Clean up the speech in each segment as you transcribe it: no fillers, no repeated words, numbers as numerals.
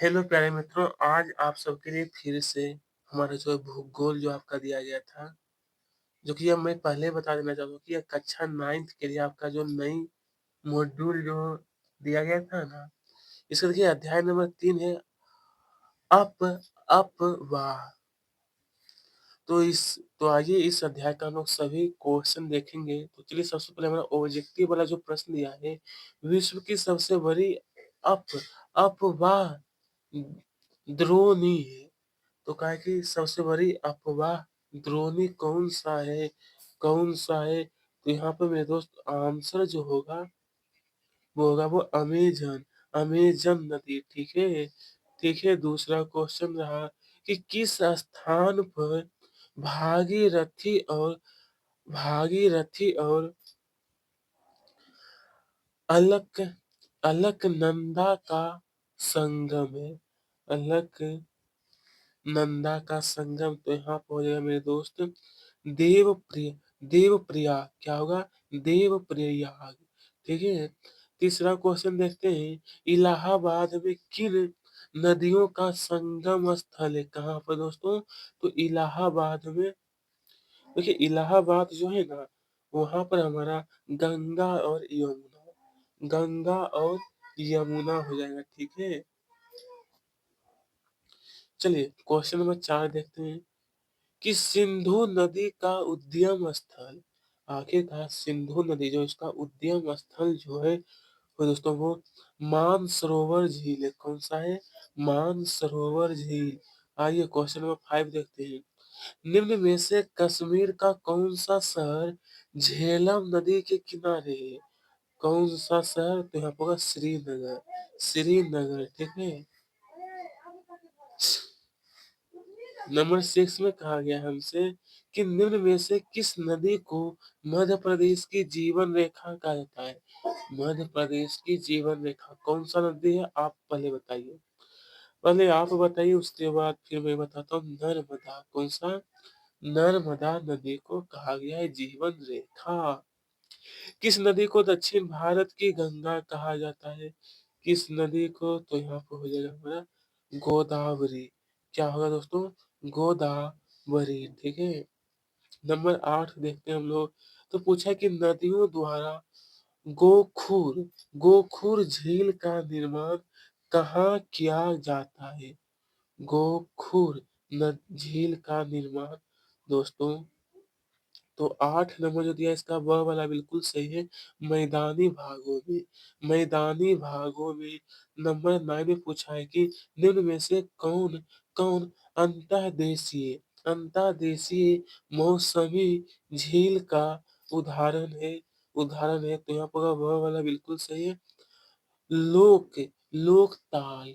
Hello प्यारे मित्रों, आज आप सबके लिए फिर से हमारा जो है भूगोल जो आपका दिया गया था, जो कि अब मैं पहले बता देना चाहता हूँ कि ये कक्षा 9th के लिए आपका जो नई मॉड्यूल जो दिया गया था ना, इसका देखिए अध्याय नंबर 3 है अप अपवाह। तो आइए इस अध्याय का हम लोग सभी क्वेश्चन देखेंगे। तो चलिए सबसे पहले हमारा ऑब्जेक्टिव वाला जो प्रश्न दिया है, विश्व की सबसे बड़ी अप अपवाह द्रोणी है। तो कहा है कि सबसे बड़ी अफवाह द्रोणी कौन सा है? तो यहाँ पे मेरे दोस्त आंसर जो होगा वो अमेजन अमेजन नदी। ठीक है। दूसरा क्वेश्चन रहा कि किस स्थान पर भागीरथी और भागीरथी और अलक अलकनंदा का संगम है। अलक नंदा का संगम। तो यहाँ पर हो जाएगा मेरे दोस्त देवप्रिय देवप्रयाग। क्या होगा? देवप्रयाग। ठीक है। तीसरा क्वेश्चन देखते हैं, इलाहाबाद में किन नदियों का संगम स्थल है? कहाँ पर दोस्तों? तो इलाहाबाद में, देखिए इलाहाबाद जो है ना, वहां पर हमारा गंगा और यमुना हो जाएगा। ठीक है। चलिए क्वेश्चन नंबर 4 देखते हैं कि सिंधु नदी का उद्गम स्थल, आखिरकार सिंधु नदी जो इसका उद्गम स्थल जो है वो दोस्तों वो मानसरोवर झील है। कौन सा है? मानसरोवर झील। आइए क्वेश्चन नंबर 5 देखते हैं, निम्न में से कश्मीर का कौन सा शहर झेलम नदी के किनारे है? कौन सा शहर? तो यहाँ पर होगा श्रीनगर। श्रीनगर। ठीक है। नंबर 6 में कहा गया है हमसे कि निम्न में से किस नदी को मध्य प्रदेश की जीवन रेखा कहा जाता है? मध्य प्रदेश की जीवन रेखा कौन सा नदी है? आप पहले बताइए। पहले आप बताइए, उसके बाद फिर मैं बताता हूँ। नर्मदा। कौन सा? नर्मदा नदी को कहा गया है जीवन रेखा। किस नदी को दक्षिण भारत की गंगा कहा जाता है? किस नदी को? तो यहाँ पर हो जाएगा हमारा गोदावरी। क्या होगा दोस्तों? गोदावरी। ठीक है। नंबर 8 देखते हैं हम लोग। तो पूछा कि नदियों द्वारा गोखुर गोखुर झील का निर्माण कहाँ किया जाता है? गोखुर झील का निर्माण दोस्तों, तो 8 नंबर जो दिया इसका ब वाला बिल्कुल सही है, मैदानी भागों में। मैदानी भागों में। नंबर 9 में पूछा है कि निम्न में से कौन कौन अंतर्देशीय अंतर्देशीय मौसमी झील का उदाहरण है। तो यहाँ पर व वाला बिल्कुल सही है। लोक लोकताल।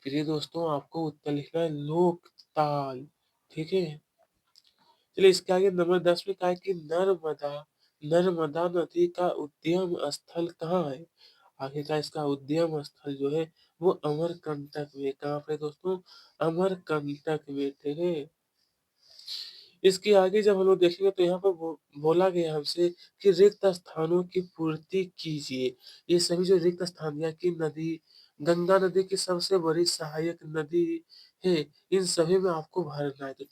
प्रिय दोस्तों, आपको उत्तर लिखना है लोकताल। ठीक है। चलिए इसके आगे नंबर 10 में कहा है कि नर्मदा नर्मदा नदी का उद्गम स्थल कहाँ है? आखिरकार इसका उद्गम स्थल जो है वो अमरकंटक में। कहाँ पे दोस्तों? अमरकंटक में। ठीक है। इसके आगे जब हम लोग देखेंगे तो यहाँ पर बोला गया हमसे कि रिक्त स्थानों की पूर्ति कीजिए। ये सभी जो रिक्त स्थान या कि नदी, गंगा नदी की सबसे बड़ी सहायक नदी है, इन सभी में आपको भरना है। तो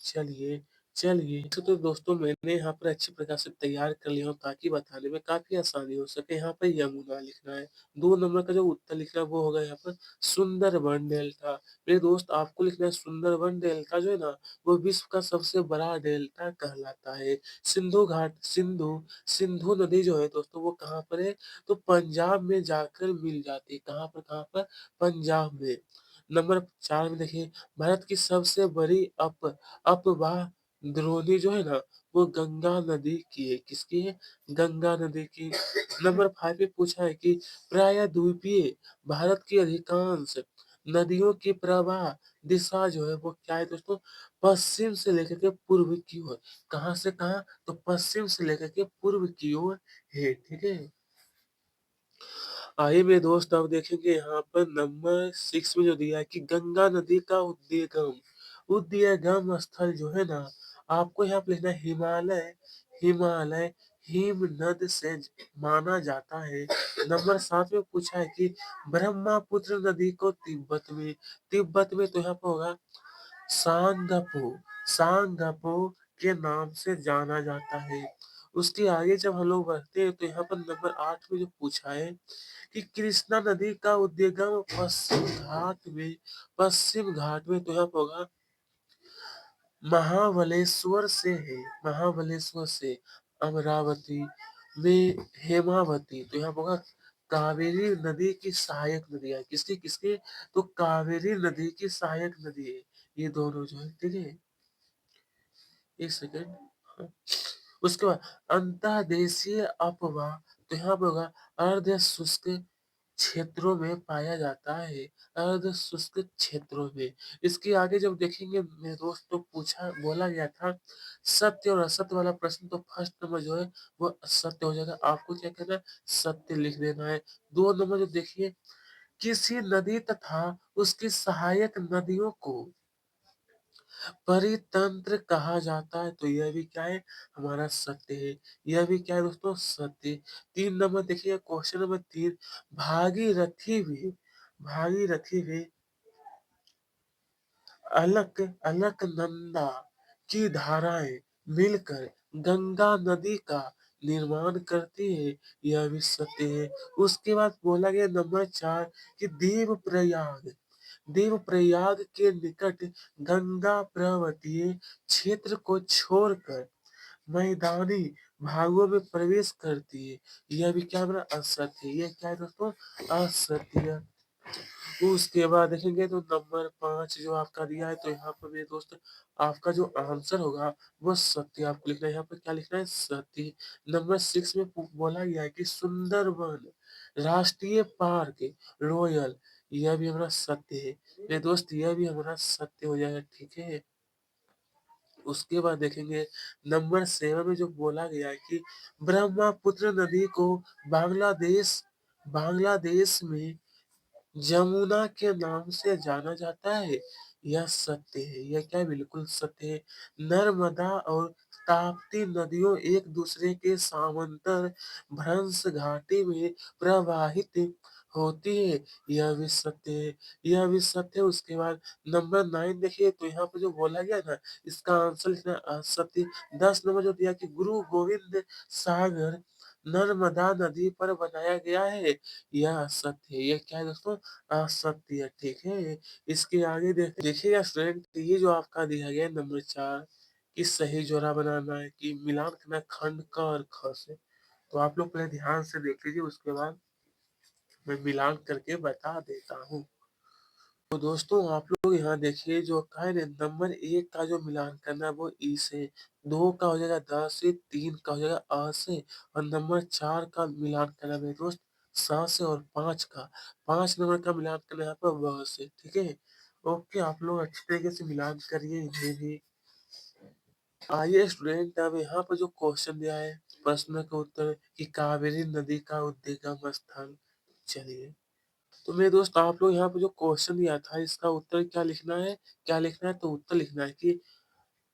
चलिए तो दोस्तों मैंने यहाँ पर अच्छी प्रकार से तैयार कर लिया हूँ ताकि बताने में काफी आसानी हो सके। यहाँ पर यमुना लिखना है। 2 नंबर का जो उत्तर लिखना है वो होगा यहाँ पर सुंदरबन डेल्टा। मेरे दोस्त आपको लिखना है सुंदरबन डेल्टा जो है ना, वो विश्व का सबसे बड़ा डेल्टा कहलाता है। सिंधु नदी जो है दोस्तों वो कहाँ पर है? तो पंजाब में जाकर मिल जाती है। कहाँ पर? पंजाब में। नंबर 4 में देखिए, भारत की सबसे बड़ी अपवाह द्रोणी जो है ना, वो गंगा नदी की है। किसकी है? गंगा नदी की। नंबर 5 पे पूछा है कि प्रायद्वीपीय भारत की अधिकांश नदियों की प्रवाह दिशा जो है वो क्या है दोस्तों? पश्चिम से लेकर के पूर्व की ओर। कहाँ से कहाँ? तो पश्चिम से लेकर के पूर्व की ओर है। ठीक है। आइए मेरे दोस्त अब देखेंगे यहाँ पर नंबर 6 में जो दिया है कि गंगा नदी का उद्गम स्थल जो है ना, आपको यहाँ पे लिखना है हिमालय। हिमालय हिमनद से माना जाता है। नंबर 7 में पूछा है कि ब्रह्मपुत्र नदी को तिब्बत में तो यहाँ पर होगा सांगपो सांगपो के नाम से जाना जाता है। उसके आगे जब हम लोग बढ़ते हैं तो यहाँ पर नंबर 8 में जो पूछा है कि कृष्णा नदी का उद्गम पश्चिम घाट में तो यहाँ पर होगा महाबलेश्वर से है। महाबलेश्वर से अमरावती में हेमावती तो यहाँ पर होगा कावेरी नदी की सहायक नदी है। किसकी किसकी? तो कावेरी नदी की सहायक नदी है ये दोनों जो है, ठीक है। एक सेकेंड। हाँ। उसके बाद अंतर्देशीय अपवाह तो यहाँ पर होगा अर्ध शुष्क क्षेत्रों में पाया जाता है। अर्ध शुष्क क्षेत्रों में। इसके आगे जब देखेंगे मेरे दोस्त तो पूछा बोला गया था सत्य और असत्य वाला प्रश्न, तो फर्स्ट नंबर जो है वो सत्य हो जाएगा। आपको क्या कहना है? सत्य लिख देना है। 2 नंबर जो देखिए किसी नदी तथा उसकी सहायक नदियों को परितंत्र कहा जाता है, तो यह भी क्या है? हमारा सत्य है। यह भी क्या है दोस्तों? सत्य। 3 नंबर देखिए क्वेश्चन नंबर 3 भागीरथी भी अलक अलकनंदा की धाराएं मिलकर गंगा नदी का निर्माण करती है। यह भी सत्य है। उसके बाद बोला गया नंबर 4 कि देवप्रयाग के निकट गंगा पर्वतीय क्षेत्र को छोड़कर मैदानी भागों में प्रवेश करती है। यह भी क्या बना? असत्य। यह क्या है दोस्तों? असत्य। तो उसके बाद देखेंगे तो नंबर 5 जो आपका दिया है, तो यहाँ पर मेरे दोस्त आपका जो आंसर होगा वो सत्य आपको लिखना है। यहाँ पर क्या लिखना है? सत्य। नंबर 6 में बोला गया है कि सुंदरवन राष्ट्रीय पार्क रॉयल, यह भी हमारा सत्य है मेरे दोस्त। यह भी हमारा सत्य हो जाएगा, ठीक है। उसके बाद देखेंगे नंबर 7 में जो बोला गया है कि ब्रह्मपुत्र नदी को बांग्लादेश बांग्लादेश में जमुना के नाम से जाना जाता है। यह सत्य है। यह क्या है? बिल्कुल सत्य है। नर्मदा और ताप्ती नदियों एक दूसरे के समांतर भ्रंश घाटी में प्रवाहित होती है। यह भी सत्य है। यह भी सत्य है। उसके बाद नंबर 9 देखिए तो यहाँ पे जो बोला गया ना इसका आंसर लिखना है असत्य। 10 नंबर जो दिया कि गुरु गोविंद सागर नर्मदा नदी पर बनाया गया है। यह असत्य है। यह क्या है दोस्तों? असत्य है, ठीक है। इसके आगे देखिएगा स्टूडेंट, ये जो आपका दिया गया है नंबर 4 कि सही जोड़ा बनाना है कि मिलान करना है खंड क और ख से, तो आप लोग पहले ध्यान से देख लीजिए, उसके बाद मैं मिलान करके बता देता हूँ। तो दोस्तों आप लोग यहाँ देखिए जो कहा है ना नंबर 1 का जो मिलान करना है वो ई से, 2 का हो जाएगा द से, 3 का हो जाएगा अ से, और नंबर 4 का मिलान करना है मेरे दोस्त स से, और 5 का 5 नंबर का मिलान करना है यहाँ पर व से, ठीक है। ओके, आप लोग अच्छी तरीके से मिलान करिए इन्हें भी। आइए स्टूडेंट, अब यहाँ पर जो क्वेश्चन दिया है प्रश्न का उत्तर कि कावेरी नदी का उद्गम स्थल, चलिए। तो मेरे दोस्त आप लोग यहाँ पे जो क्वेश्चन दिया था इसका उत्तर क्या लिखना है? क्या लिखना है? तो उत्तर लिखना है कि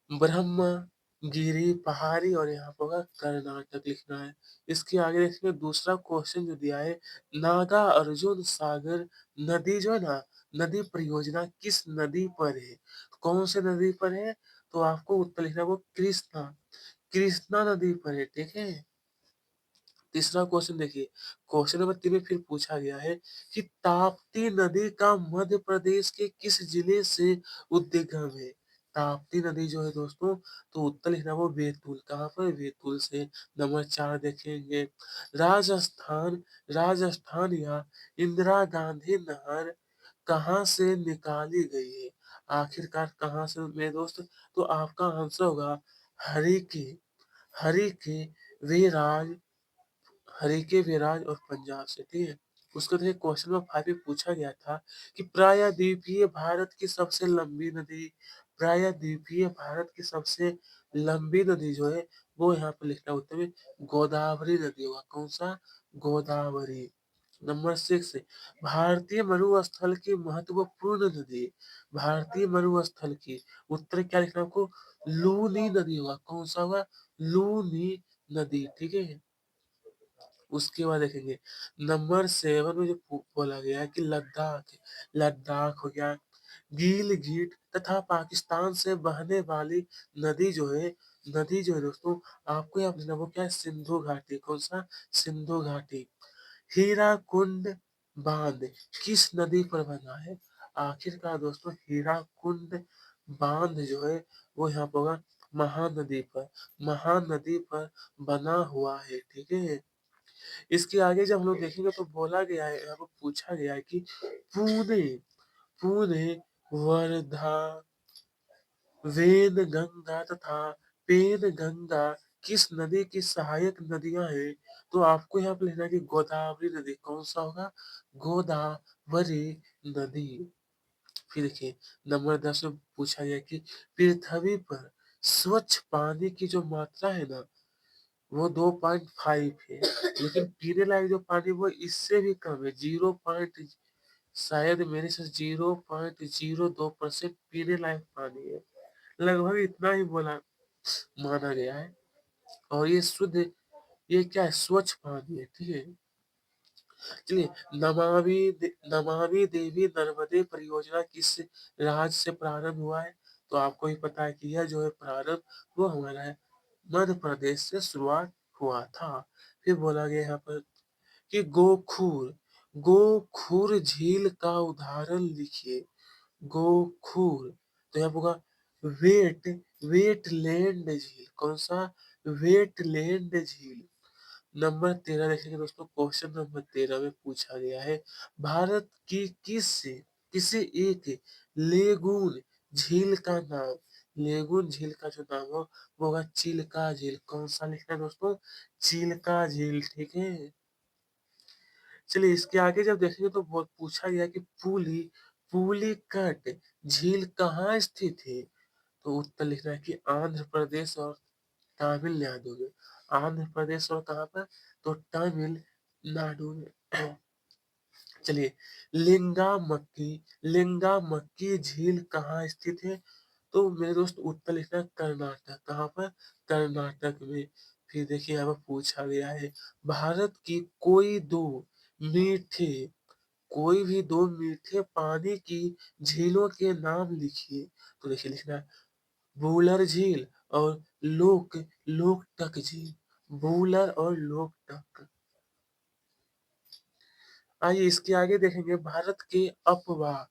ब्रह्मगिरी पहाड़ी, और यहाँ पर होगा कर्नाटक लिखना है। इसके आगे देखिए दूसरा क्वेश्चन जो दिया है नागा अर्जुन सागर नदी जो है ना, नदी परियोजना किस नदी पर है? कौन से नदी पर है? तो आपको उत्तर लिखना है वो कृष्णा कृष्णा नदी पर है, ठीक है। तीसरा क्वेश्चन देखिए, क्वेश्चन नंबर 3 में फिर पूछा गया है कि ताप्ती नदी का मध्य प्रदेश के किस जिले से उद्गम है? ताप्ती नदी जो है दोस्तों, तो उत्तर लिखना वो बैतूल, कहाँ पर? बैतूल से। नंबर 4 देखेंगे राजस्थान राजस्थान या इंदिरा गांधी नहर कहाँ से निकाली गई है? आखिरकार कहाँ से मेरे दोस्त? तो आपका आंसर होगा हरि के हरि के वे हरीके विराज और पंजाब से, ठीक है। उसको देखिए क्वेश्चन नंबर 5 में पूछा गया था कि प्रायद्वीपीय भारत की सबसे लंबी नदी, प्रायद्वीपीय भारत की सबसे लंबी नदी जो है वो यहाँ पे लिखना उत्तर में गोदावरी नदी होगा। कौन सा? गोदावरी। नंबर 6 भारतीय मरुस्थल की महत्वपूर्ण नदी, भारतीय मरुस्थल की उत्तर क्या लिखना है आपको? लूनी नदी होगा। कौन सा होगा? लूनी नदी, ठीक है? उसके बाद देखेंगे नंबर 7 में जो बोला गया है कि लद्दाख, लद्दाख हो गया, गिलगिट तथा पाकिस्तान से बहने वाली नदी जो है नदी जो है दोस्तों, आपको यहाँ पे वो क्या है, सिंधु घाटी। कौन सा? सिंधु घाटी। हीराकुंड बांध किस नदी पर बना है? आखिरकार दोस्तों हीराकुंड बांध जो है वो यहाँ पर होगा महानदी पर, महानदी पर बना हुआ है, ठीक है। इसके आगे जब हम लोग देखेंगे तो बोला गया है, यहाँ पर पूछा गया है कि पुणे, पुणे, वर्धा, वेदगंगा तथा पेनगंगा किस नदी की सहायक नदियां हैं? तो आपको यहाँ पे लिखना है कि गोदावरी नदी। कौन सा होगा? गोदावरी नदी। फिर देखिए नंबर 10 में पूछा गया कि पृथ्वी पर स्वच्छ पानी की जो मात्रा है ना वो 2.5 है, लेकिन पीने लायक जो पानी वो इससे भी कम है, 0. शायद मेरे से 0.02% पीने लायक पानी है। लगभग इतना ही बोला माना गया है। और ये शुद्ध, ये क्या है? स्वच्छ पानी है, ठीक है। चलिए नमामि देवी नर्मदे परियोजना किस राज्य से प्रारंभ हुआ है? तो आपको ही पता है कि यह जो है प्रारंभ वो हमारा है मध्य प्रदेश से शुरुआत हुआ था। फिर बोला गया यहाँ पर कि गोखूर, गोखूर झील का उदाहरण लिखिए। गोखूर तो यहाँ होगा वेट, वेटलैंड झील। कौन सा? वेटलैंड झील। नंबर 13 देखेंगे दोस्तों, क्वेश्चन नंबर 13 में पूछा गया है भारत की किसी एक लेगून झील का नाम। लेगून झील का जो नाम हो वो होगा चिल्का झील। कौन सा लिखना है दोस्तों? चिल्का झील, ठीक है। चलिए इसके आगे जब देखेंगे तो बहुत पूछा गया कि पुलिकट झील कहाँ स्थित है? तो उत्तर लिखना है कि आंध्र प्रदेश और तमिलनाडु में। आंध्र प्रदेश और कहाँ पर? तो तमिलनाडु में। चलिए लिंगा मक्की झील कहाँ स्थित है? तो मेरे दोस्त उत्तर लिखना है कर्नाटक। कहाँ पर? कर्नाटक में। फिर देखिए यहाँ पर पूछा गया है भारत की मीठे कोई भी दो मीठे पानी की झीलों के नाम लिखिए। तो देखिए लिखना है बूलर झील और लोकटक झील। बूलर और लोकटक। आइए इसके आगे देखेंगे भारत के अपवाह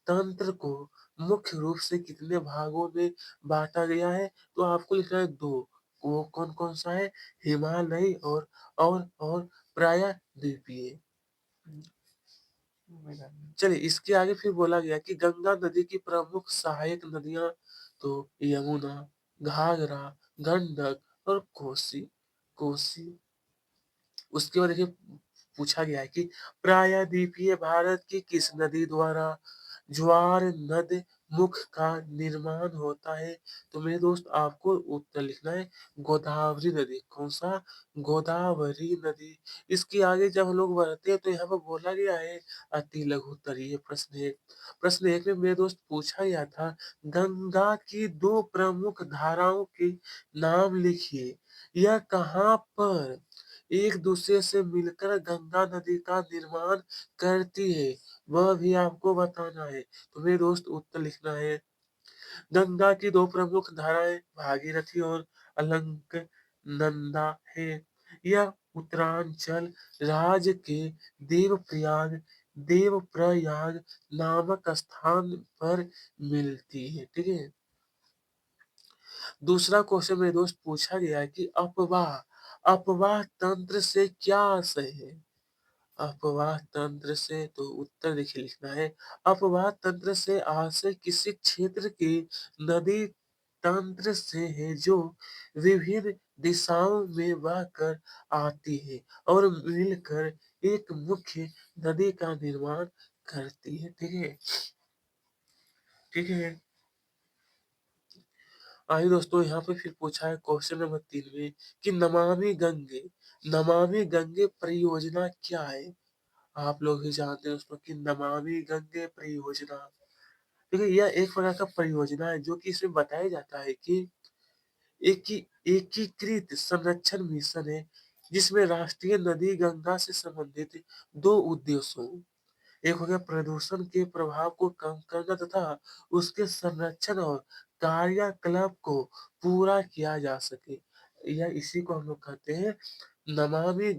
तंत्र को मुख्य रूप से कितने भागों में बांटा गया है? तो आपको लिखना है दो। वो कौन कौन सा है? हिमालयी और प्रायद्वीपीय। चलिए इसके आगे फिर बोला गया कि गंगा नदी की प्रमुख सहायक नदियां, तो यमुना, घाघरा, गंडक और कोसी। कोसी। उसके बाद देखिए पूछा गया है कि प्रायद्वीपीय भारत की किस नदी द्वारा ज्वार नद मुख का निर्माण होता है? तो मेरे दोस्त आपको उत्तर लिखना है गोदावरी नदी। कौन सा? गोदावरी नदी। इसके आगे जब हम लोग बढ़ते हैं तो यहाँ पर बोला गया है अति लघु उत्तरीय प्रश्न एक। प्रश्न एक में मेरे दोस्त पूछा गया था गंगा की दो प्रमुख धाराओं के नाम लिखिए। यह कहाँ पर एक दूसरे से मिलकर गंगा नदी का निर्माण करती है, वह भी आपको बताना है। तो मेरे दोस्त उत्तर लिखना है गंगा की दो प्रमुख धाराएं भागीरथी और अलकनंदा है। यह उत्तरांचल राज्य के देवप्रयाग देवप्रयाग नामक स्थान पर मिलती है, ठीक है। दूसरा क्वेश्चन मेरे दोस्त पूछा गया है कि अपवाह तंत्र से क्या आशय है? अपवाह तंत्र से तो उत्तर देखिए लिखना है अपवाह तंत्र से आशय किसी क्षेत्र के नदी तंत्र से है जो विभिन्न दिशाओं में बहकर आती है और मिलकर एक मुख्य नदी का निर्माण करती है, ठीक है। ठीक है। आइए दोस्तों यहाँ पे फिर पूछा है क्वेश्चन नंबर 3 में कि नमामि गंगे परियोजना क्या है? आप लोग ही जानते हैं दोस्तों कि नमामि गंगे परियोजना, देखिए यह एक प्रकार का परियोजना है जो कि इसमें बताया जाता है कि एकीकृत संरक्षण मिशन है, जिसमें राष्ट्रीय नदी गंगा से संबंधित 2 उद्देश्यों, एक हो गया प्रदूषण के प्रभाव को कम करना तथा उसके संरक्षण और कार्यकलाप को पूरा किया जा सके। या इसी को हम लोग कहते हैं नमामि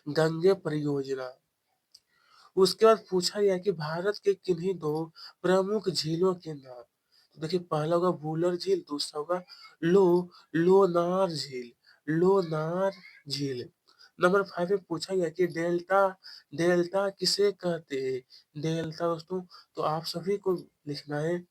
गंगे परियोजना। उसके बाद पूछा गया कि भारत के किन्हीं 2 प्रमुख झीलों के नाम। तो देखिए पहला होगा वुलर झील, दूसरा होगा लो लोनार झील, लोनार झील। नंबर 5 में पूछा गया कि डेल्टा डेल्टा किसे कहते हैं? डेल्टा दोस्तों तो आप सभी को लिखना है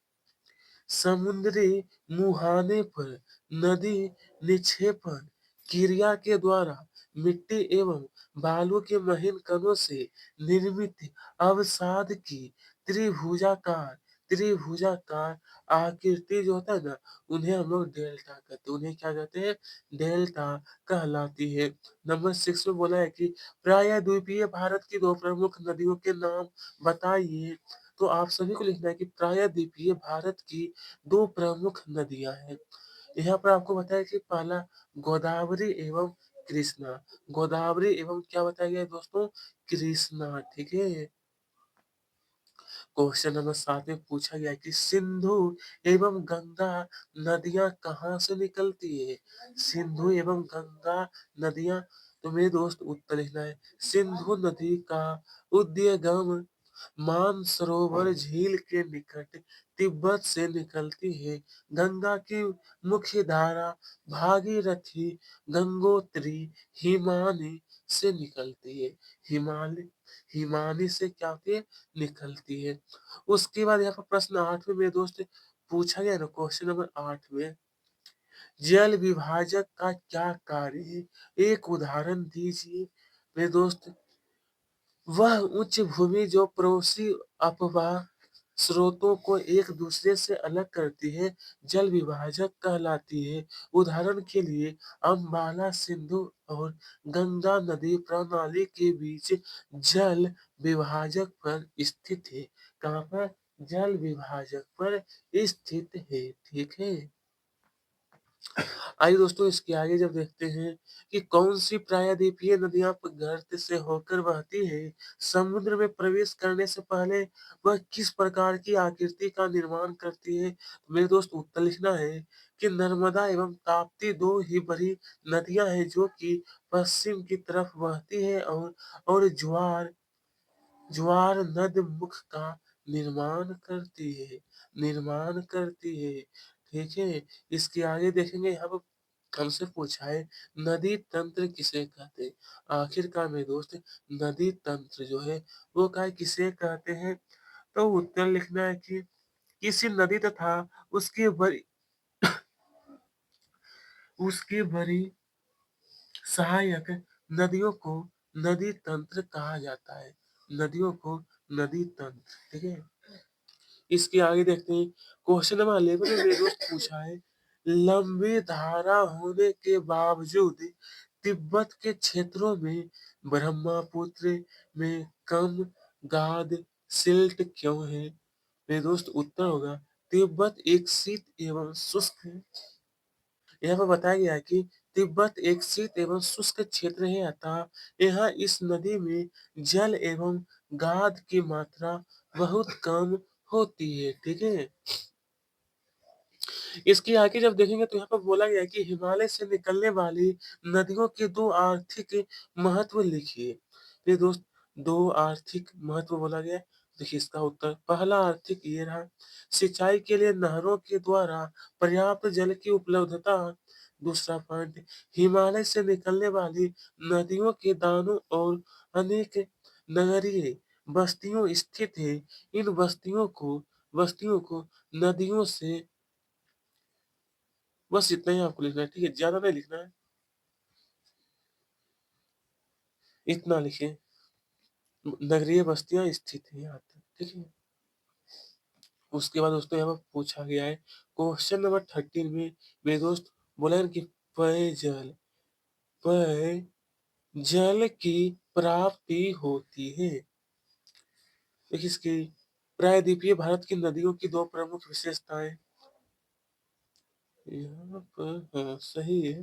समुद्री मुहाने पर नदी निक्षेपण क्रिया के द्वारा मिट्टी एवं बालू के महीन कणों से निर्मित अवसाद की त्रिभुजाकार त्रिभुजाकार आकृति जो होता है ना, उन्हें हम लोग डेल्टा कहते हैं। उन्हें क्या कहते हैं? डेल्टा कहलाती है। नंबर 6 में बोला है कि प्रायद्वीपीय भारत की 2 प्रमुख नदियों के नाम बताइए। तो आप सभी को लिखना है कि प्रायद्वीपीय भारत की 2 प्रमुख नदियां हैं। यहाँ पर आपको बताया कि पहला गोदावरी एवं कृष्णा। गोदावरी एवं क्या बताया गया है दोस्तों? कृष्णा, ठीक है। क्वेश्चन नंबर 7 में पूछा गया है कि सिंधु एवं गंगा नदियां कहाँ से निकलती है? सिंधु एवं गंगा नदियां, तो मेरे दोस्त उत्तर लिखना है सिंधु नदी का उद्गम मानसरोवर झील के निकट तिब्बत से निकलती है। गंगा की मुख्य धारा भागीरथी, गंगोत्री, हिमानी से निकलती है। हिमालय हिमानी से क्या होती है? निकलती है। उसके बाद यहाँ पर प्रश्न 8 में मेरे दोस्त पूछा गया ना, क्वेश्चन नंबर 8 में जल विभाजक का क्या कार्य है? एक उदाहरण दीजिए। मेरे दोस्त वह उच्च भूमि जो पड़ोसी अपवाह स्रोतों को एक दूसरे से अलग करती है, जल विभाजक कहलाती है। उदाहरण के लिए अम्बाला सिंधु और गंगा नदी प्रणाली के बीच जल विभाजक पर स्थित है। कहाँ पर? जल विभाजक पर स्थित है, ठीक है। आइए दोस्तों इसके आगे जब देखते हैं कि कौन सी प्रायद्वीपीय नदियां गर्त से होकर बहती है, समुद्र में प्रवेश करने से पहले वह किस प्रकार की आकृति का निर्माण करती है? तो मेरे दोस्त उत्तर लिखना है कि नर्मदा एवं ताप्ती 2 ही बड़ी नदियां हैं जो कि पश्चिम की तरफ बहती है और ज्वार ज्वार नद मुख का निर्माण करती है, निर्माण करती है, ठीक है। इसके आगे देखेंगे यहाँ पर हमसे पूछा है नदी तंत्र किसे कहते हैं? आखिरकार मेरे दोस्त नदी तंत्र जो है वो काय किसे कहते हैं? तो उत्तर लिखना है कि किसी नदी तथा उसके बड़ी उसके बड़ी सहायक नदियों को नदी तंत्र कहा जाता है। नदियों को नदी तंत्र, ठीक है। इसके आगे देखते हैं क्वेश्चन नंबर 11 में मेरे दोस्त पूछा है लंबी धारा होने के बावजूद तिब्बत के क्षेत्रों में ब्रह्मपुत्र में कम गाद सिल्ट क्यों है? मेरे दोस्त उत्तर होगा तिब्बत एक शीत एवं शुष्क है। यहाँ पर बताया गया है कि तिब्बत एक शीत एवं शुष्क क्षेत्र है, अतः यहाँ इस नदी में जल एवं गाद की मात्रा बहुत कम होती है, ठीक है। इसकी आगे जब देखेंगे तो यहाँ पर बोला गया है कि हिमालय से निकलने वाली नदियों के 2 आर्थिक महत्व लिखिए। ये दोस्त 2 आर्थिक महत्व बोला गया है। देखिए इसका उत्तर पहला आर्थिक ये रहा सिंचाई के लिए नहरों के द्वारा पर्याप्त जल की उपलब्धता। दूसरा पॉइंट हिमालय से निकलने वाली नदियों के दानों और अनेक नगरीय बस्तियों स्थित है। इन बस्तियों को नदियों से, बस इतना ही आपको लिखना है, ठीक है, ज्यादा नहीं लिखना है, इतना लिखिए नगरीय बस्तियां स्थित है यहाँ तक, ठीक है। उसके बाद दोस्तों यहाँ पर पूछा गया है क्वेश्चन नंबर 13 में मेरे दोस्त बोला है कि पेयजल पेयजल की प्राप्ति होती है। देखिए इसकी प्रायद्वीपीय भारत की नदियों की 2 प्रमुख विशेषताएं यहाँ पर हाँ, सही है।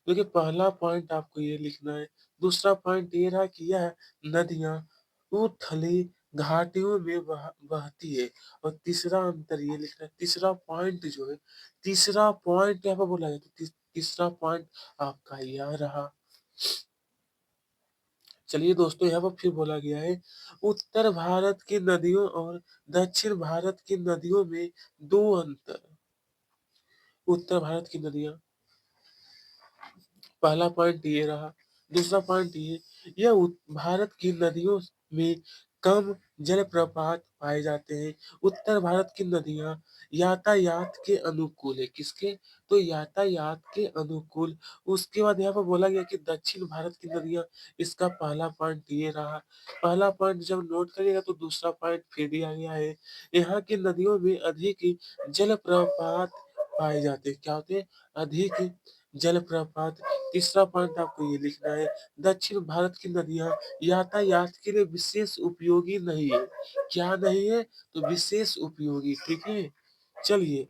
देखिए पहला पॉइंट आपको ये लिखना है, दूसरा पॉइंट ये रहा कि यह नदियाँ उथली घाटियों में बहती है और तीसरा अंतर ये लिखना है, तीसरा पॉइंट जो है, तीसरा पॉइंट यहाँ पे बोला है तो तीसरा पॉइंट आपका यह रहा। चलिए दोस्तों यहाँ पर फिर बोला गया है, उत्तर भारत की नदियों और दक्षिण भारत की नदियों में 2 अंतर। उत्तर भारत की नदियाँ पहला पॉइंट ये रहा। दूसरा पॉइंट ये, यह भारत की नदियों में कम जलप्रपात पाए जाते हैं। उत्तर भारत की नदियाँ यातायात के अनुकूल है। किसके? तो यातायात के अनुकूल। उसके बाद यहाँ पर बोला गया कि दक्षिण भारत की नदियाँ, इसका पहला पॉइंट ये रहा। पहला पॉइंट जब नोट करिएगा तो दूसरा पॉइंट फिर दिया गया है। यहाँ की नदियों में अधिक जलप्रपात पाए जाते हैं। क्या होते हैं? अधिक जलप्रपात। तीसरा पॉइंट आपको ये लिखना है, दक्षिण भारत की नदियाँ यातायात के लिए विशेष उपयोगी नहीं है। क्या नहीं है? तो विशेष उपयोगी, ठीक है? चलिए,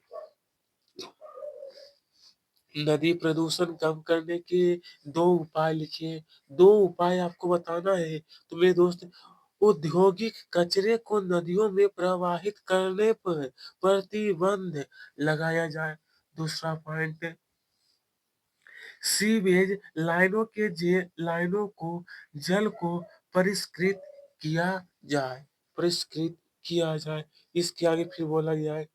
नदी प्रदूषण कम करने के 2 उपाय लिखिए। 2 उपाय आपको बताना है। तो मेरे दोस्त, औद्योगिक कचरे को नदियों में प्रवाहित करने पर प्रतिबंध लगाया जाए। दूसरा पॉइंट, सीवेज लाइनों को जल को परिष्कृत किया जाए, परिष्कृत किया जाए। इसके आगे फिर बोला गया है,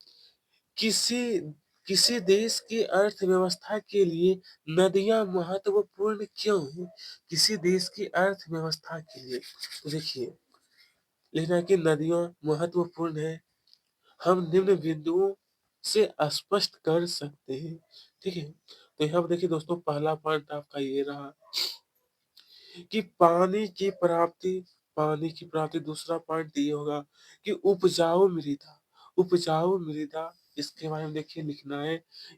किसी किसी देश की अर्थव्यवस्था के लिए नदियां महत्वपूर्ण क्यों है? किसी देश की अर्थव्यवस्था के लिए, तो देखिए लिखना है कि नदियां महत्वपूर्ण है, हम निम्न बिंदुओं से स्पष्ट कर सकते हैं। ठीक है, तो यहाँ पर देखिए दोस्तों, पहला पॉइंट आपका ये रहा कि पानी की प्राप्ति। दूसरा पॉइंट ये होगा कि उपजाऊ मृदा, इसके बारे में देखिए लिखना है,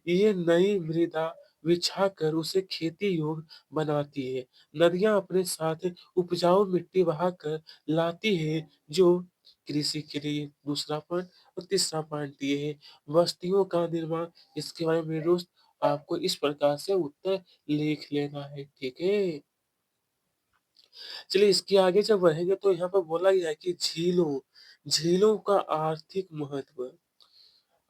ये नई मृदा बिछाकर उसे खेती योग्य बनाती है। नदियां अपने साथ उपजाऊ मिट्टी बहाकर लाती है जो कृषि के लिए। दूसरा पॉइंट। और तीसरा पॉइंट ये है, बस्तियों का निर्माण। इसके बारे में मेरे दोस्त आपको इस प्रकार से उत्तर लिख लेना है, ठीक है? चलिए इसके आगे जब बढ़ेंगे तो यहाँ पर बोला गया है कि झीलों का आर्थिक महत्व।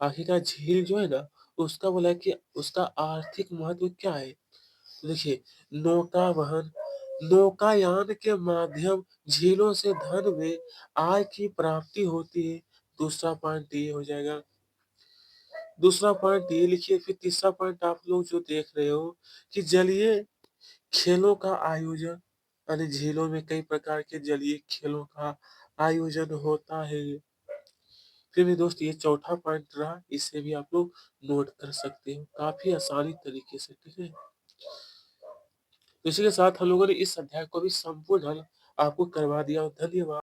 आखिरकार झील जो है ना, उसका बोला है कि उसका आर्थिक महत्व क्या है? तो देखिए, नौका वहन, नौकायान के माध्यम झीलों से धन में आय की प्राप्ति होती है। दूसरा पॉइंट ये हो जाएगा। दूसरा पॉइंट ये लिखिए, फिर तीसरा पॉइंट आप लोग जो देख रहे हो कि जलीय खेलों का आयोजन, यानी झीलों में कई प्रकार के जलीय खेलों का आयोजन होता है। फिर भी दोस्त ये चौथा पॉइंट रहा, इसे भी आप लोग नोट कर सकते हो काफी आसानी तरीके से, ठीक है? तो इसी के साथ हम लोगों ने इस अध्याय को भी संपूर्ण हल आपको करवा दिया। धन्यवाद।